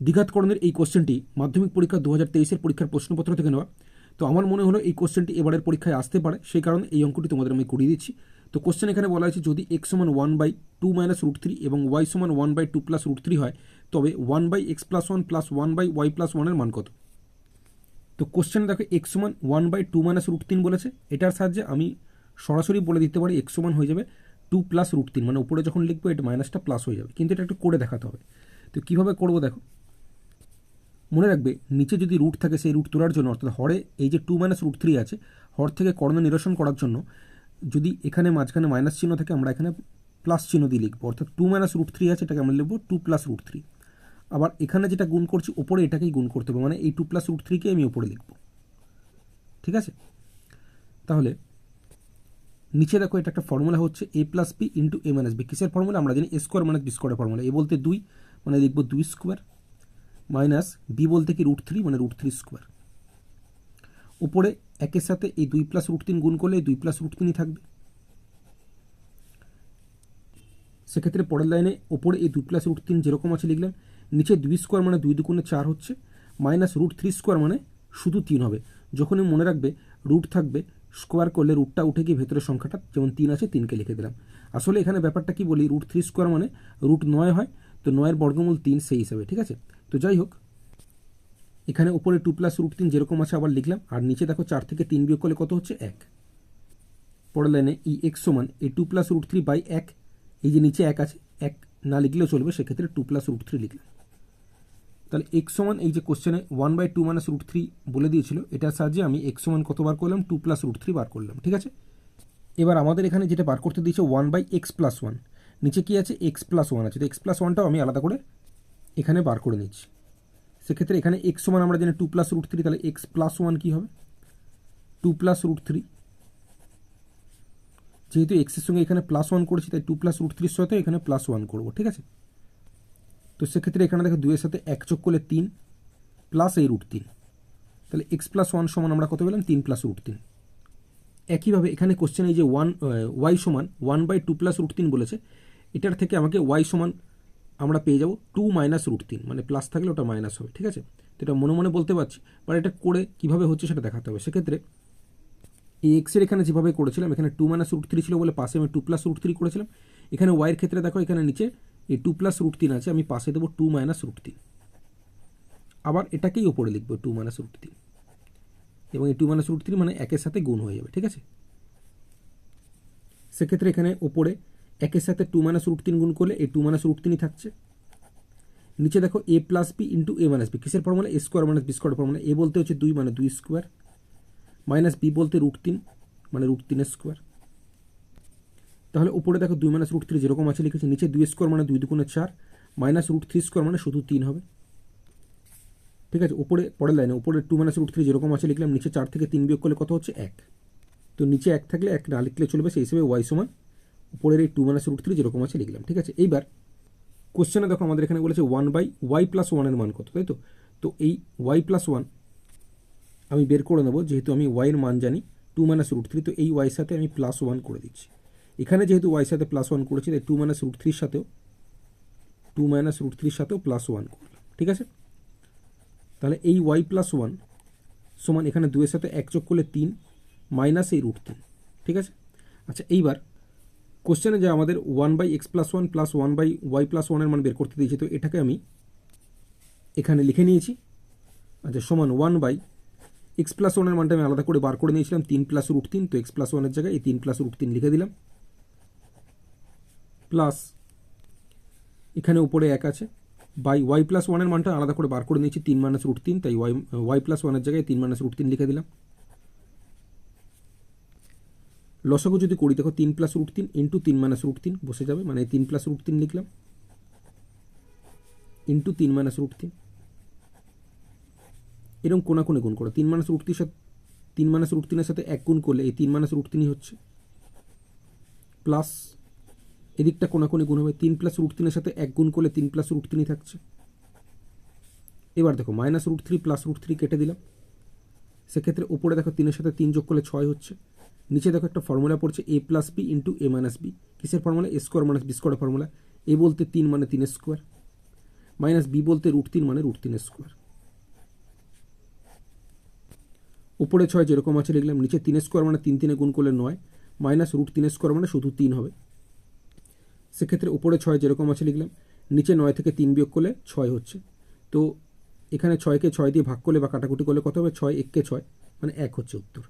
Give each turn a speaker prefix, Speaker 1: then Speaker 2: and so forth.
Speaker 1: দ্বিঘাতকরণের এই কোশ্চেনটি মাধ্যমিক পরীক্ষা 2023 পরীক্ষার প্রশ্নপত্র থেকে নেওয়া। তো আমার মনে হলো এই কোশ্চেনটি এবারের পরীক্ষায় আসতে পারে, সেই কারণে এই অঙ্কটি তোমাদের আমি করিয়ে দিচ্ছি। তো কোশ্চেন এখানে বলা হয়েছে যদি x সমান 1/2 - √3 এবং y সমান 1/2 + √3 হয়, তবে 1/x + 1 + 1/y + 1 এর মান কত। তো কোশ্চেনে দেখো x সমান 1/2 - √3 বলেছে। এটার সাহায্যে আমি সরাসরি বলে দিতে পারি x সমান হয়ে যাবে 2 + √3, মানে উপরে যখন লিখবো এটা মাইনাসটা প্লাস হয়ে যাবে, কিন্তু এটা একটু করে দেখাতে হবে। তো কীভাবে করবো দেখো, মনে রাখবে নিচে যদি রুট থাকে সেই রুট তোলার জন্য, অর্থাৎ হরে এই যে 2 - √3 আছে, হর থেকে কর্ণ নিরসন করার জন্য যদি এখানে মাঝখানে মাইনাস চিহ্ন থাকে আমরা এখানে প্লাস চিহ্ন দিয়ে লিখবো, অর্থাৎ 2 - √3 আছে এটাকে আমরা লিখবো 2 + √3। আবার এখানে যেটা গুণ করছি ওপরে এটাকেই গুণ করতে হবে, মানে এই 2 + √3কে আমি ওপরে লিখবো। ঠিক আছে, তাহলে নিচে দেখো এটা একটা ফর্মুলা হচ্ছে a + b × a - b। কিসের ফর্মুলা আমরা জানি, a² - b² ফর্মুলা। a বলতে 2 মানে লিখবো 2² মাইনাস b বলতে কি √3 মানে √3²। উপরে একের সাথে এই 2 + √3 গুণ করলে 2 + √3 থাকবে। সেক্ষেত্রে পরের লাইনে ওপরে এই 2 + √3 যেরকম আছে লিখলাম, নিচে 2² মানে 2 × 4 হচ্ছে, মাইনাস √3² মানে শুধু 3 হবে। যখনই মনে রাখবে রুট থাকবে স্কোয়ার করলে রুটটা উঠে গিয়ে ভেতরের সংখ্যাটা যেমন 3 আছে 3কে লিখে দিলাম। আসলে এখানে ব্যাপারটা কি বলি, √3² মানে √9 হয়, তো 9 এর বর্গমূল 3 সেই হিসাবে। ঠিক আছে, তো যাই হোক এখানে উপরে 2 + √3 যেরকম আছে আবার লিখলাম, আর নিচে দেখো 4 থেকে 3 বিয়োগ করলে কত হচ্ছে 1। পরের লাইনে এই x সমান এই 2 + √3/1, এই যে নিচে 1 আছে 1 না লিখলেও চলবে, সেক্ষেত্রে 2 + √3 লিখলাম। তাহলে x সমান এই যে কোশ্চেনে 1/2 - √3 বলে দিয়েছিল, এটার সাহায্যে আমি x সমান কত বার করলাম 2 + √3 বার করলাম। ঠিক আছে, এবার আমাদের এখানে যেটা বার করতে দিয়েছে 1/x + 1, নিচে কি আছে x + 1 আছে, তো x + 1টাও আমি আলাদা করে এখানে বার করে নিচ্ছি। সেক্ষেত্রে এখানে x সমান আমরা জানি 2 + √3, তাহলে x + 1 কী হবে 2 + √3। যেহেতু x এর সঙ্গে এখানে +1 করেছি তাই 2 + √3 সাথে এখানে +1 করবো। ঠিক আছে, তো সেক্ষেত্রে এখানে দেখো 2 এর সাথে 1 যোগ করলে 3 প্লাস এই √3, তাহলে x + 1 সমান আমরা কত পেলাম 3 + √3। একইভাবে এখানে কোশ্চেনে এই যে y সমান 1/2 + √3 বলেছে, এটার থেকে আমাকে y সমান আমরা পেয়ে যাব 2 - √3, মানে প্লাস থাকলে ওটা মাইনাস হবে। ঠিক আছে, তো এটা মনে মনে বলতে পারছি, বাট এটা করে কীভাবে হচ্ছে সেটা দেখাতে হবে। সেক্ষেত্রে এই এক্সের এখানে যেভাবে করেছিলাম, এখানে 2 - √3 ছিল বলে পাশে আমি 2 + √3 করেছিলাম। এখানে ওয়াইয়ের ক্ষেত্রে দেখো এখানে নিচে এই 2 + √3 আছে, আমি পাশে দেবো 2 - √3, আবার এটাকেই ওপরে লিখবো 2 - √3, এবং এই 2 - √3 মানে একের সাথে গুণ হয়ে যাবে। ঠিক আছে, সেক্ষেত্রে এখানে ওপরে একের সাথে 2 - √3 গুণ করলে এই 2 - √3 থাকছে। নিচে দেখো a + b × a - b, কিসের formula, a² - b² formula. a বলতে হচ্ছে 2 মানে 2² মাইনাস b বলতে √3 মানে √3²। তাহলে উপরে দেখো 2 - √3 যেরকম আছে লিখেছি, নিচে 2² মানে 2 × 4 মাইনাস √3² মানে শুধু 3 হবে। ঠিক আছে, উপরে পরের লাইনে উপরে 2 - √3 যেরকম আছে লিখলাম, নিচে 4 থেকে 3 বিয়োগ করলে কত হচ্ছে 1, তো নিচে 1 থাকলে 1 না লিখলে চলবে, সেই হিসেবে y সমান উপরের এই 2 - √3 যেরকম আছে লিখলাম। ঠিক আছে, এইবার কোশ্চেনে দেখো আমাদের এখানে বলেছে 1/y + 1 এর মান কত, তাই তো। তো এই y + 1 আমি বের করে নেব, যেহেতু আমি y এর মান জানি 2 - √3, তো এই y সাথে আমি +1 করে দিচ্ছি। এখানে যেহেতু y সাথে +1 করেছি তাই 2 - √3 সাথেও +1 করলাম। ঠিক আছে, তাহলে এই y + 1 সমান এখানে 2 এর সাথে 1 যোগ করলে 3 মাইনাস এই √3। ঠিক আছে, আচ্ছা এইবার কোশ্চেনে যে আমাদের 1/x + 1 + 1/y + 1 এর মান বের করতে দিয়েছে, তো এটাকে আমি এখানে লিখে নিয়েছি। আচ্ছা সমান 1/x + 1 এর মানটা আমি আলাদা করে বার করে নিয়েছিলাম 3 + √3, তো x + 1 এর জায়গায় এই 3 + √3 লিখে দিলাম, প্লাস এখানে উপরে 1 আছে, বাই y + 1 এর মানটা আলাদা করে বার করে নিয়েছি 3 - √3, তাই y + 1 এর জায়গায় 3 - √3 লিখে দিলাম। লসাগু যদি করি দেখো 3 + √3 × 3 - √3 বসে যাবে, মানে 3 + √3 লিখলাম ইন্টু 3 - √3, এরকম কোনাকুনি গুণ করো 3 - √3 সাথে 3 - √3 এর সাথে 1 গুণ করলে এই 3 - √3 হচ্ছে, প্লাস এদিকটা কোনাকুনি গুণ হবে 3 + √3 এর সাথে 1 গুণ করলে 3 + √3 থাকছে। এবার দেখো -√3 + √3 কেটে দিলাম, সেক্ষেত্রে উপরে দেখো 3 এর সাথে 3 যোগ করলে 6 হচ্ছে। নিচে দেখো একটা ফর্মুলা পড়ছে a + b × a - b, কিসের formula, a² - b² formula. a বলতে 3 মানে 3² মাইনাস বি বলতে √3 মানে √3 স্কোয়ার। উপরে 6 যেরকম আছে লিখলাম, নিচে 3 স্কোয়ার মানে 3 3 গুণ করলে 9, মাইনাস √3 স্কোয়ার মানে শুধু 3 হবে। সেক্ষেত্রে উপরে 6 যেরকম আছে লিখলাম, নিচে 9 থেকে 3 বিয়োগ করলে 6 হচ্ছে। তো এখানে 6কে 6 দিয়ে ভাগ করলে বা কাটাকুটি করলে কত হবে, 6 1 কে 6 মানে 1 হচ্ছে উত্তর।